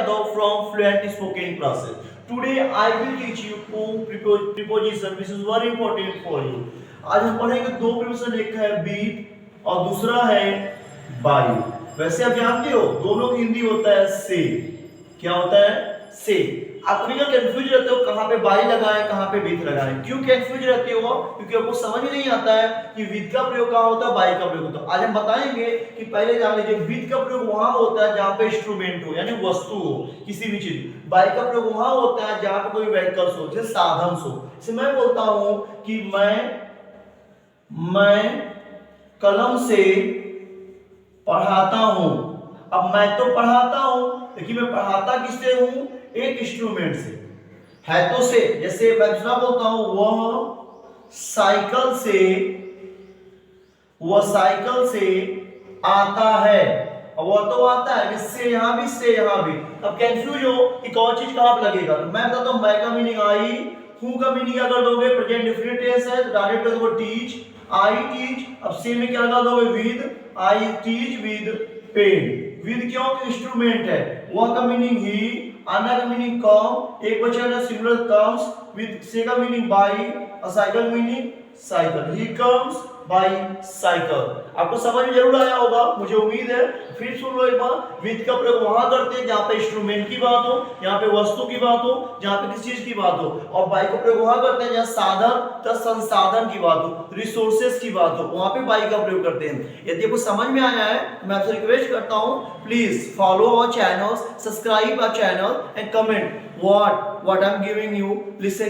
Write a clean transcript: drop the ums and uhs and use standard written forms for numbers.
Yadav from Fluent Spoken Classes. Today I will teach you two preposition which is very important for you. आज हम पढ़ेंगे दो preposition, एक है beat और दूसरा है बाई। वैसे आप जानते हो दोनों की हिंदी होता है से। क्या होता है? से। आप कभी कभी कंफ्यूज रहते हो कहाँ पे बाई लगाएं कहाँ पे विद लगाएं। क्यों कंफ्यूज रहते हो? क्योंकि आपको समझ में नहीं आता है कि विद का प्रयोग कहाँ होता है, बाई का प्रयोग होता है। आज हम बताएंगे कि पहले जान लीजिए विद का प्रयोग वहां होता है जहाँ पे इंस्ट्रूमेंट हो यानी वस्तु हो किसी भी चीज। बाई का प्रयोग वहां होता है जहाँ पे कोई व्हीकल्स हो जैसे साधन हो। जैसे मैं बोलता हूँ कि मैं कलम से पढ़ाता हूँ। अब मैं तो पढ़ाता हूँ लेकिन मैं पढ़ाता किससे हूँ? एक इंस्ट्रूमेंट से है तो से। जैसे मैं दूसरा बोलता हूं वह साइकिल से आता है। अब वह तो आता है से यहां भी से यहां भी। अब कंफ्यूज हो कि कौन चीज कहां पे लगेगा तो मैं बताता हूं मैं का मीनिंग आई, हूं का मीनिंग क्या कर दोगे? प्रेजेंट डेफिनिट टेंस है तो डायरेक्ट कर दोगे टीच, आई टीच। अब से में क्या लगा दोगे? With, I teach with pen. With क्यों? इंस्ट्रूमेंट है। वह का मीनिंग ही, आना का मीनिंग कम, एक बचा है सिमिलर कम्स, विद से का मीनिंग बाई, और cycle meaning cycle. He comes by cycle. आपको समझ में जरूर आया होगा मुझे उम्मीद है। फिर सुन लो एक बार, विद का प्रयोग वहां करते हैं जहां पे इंस्ट्रूमेंट की बात हो, जहां पे वस्तु की बात हो, जहां पे किसी चीज की बात हो। और बाई का प्रयोग वहां करते हैं जहां साधन तथा संसाधन की बात हो, रिसोर्सेज की बात हो, वहां पे बाई का प्रयोग करते हैं। यदि आपको समझ में आया है तो मैं आपसे रिक्वेस्ट करता हूं please follow our channel, subscribe our channel and comment what I'm giving you. Listen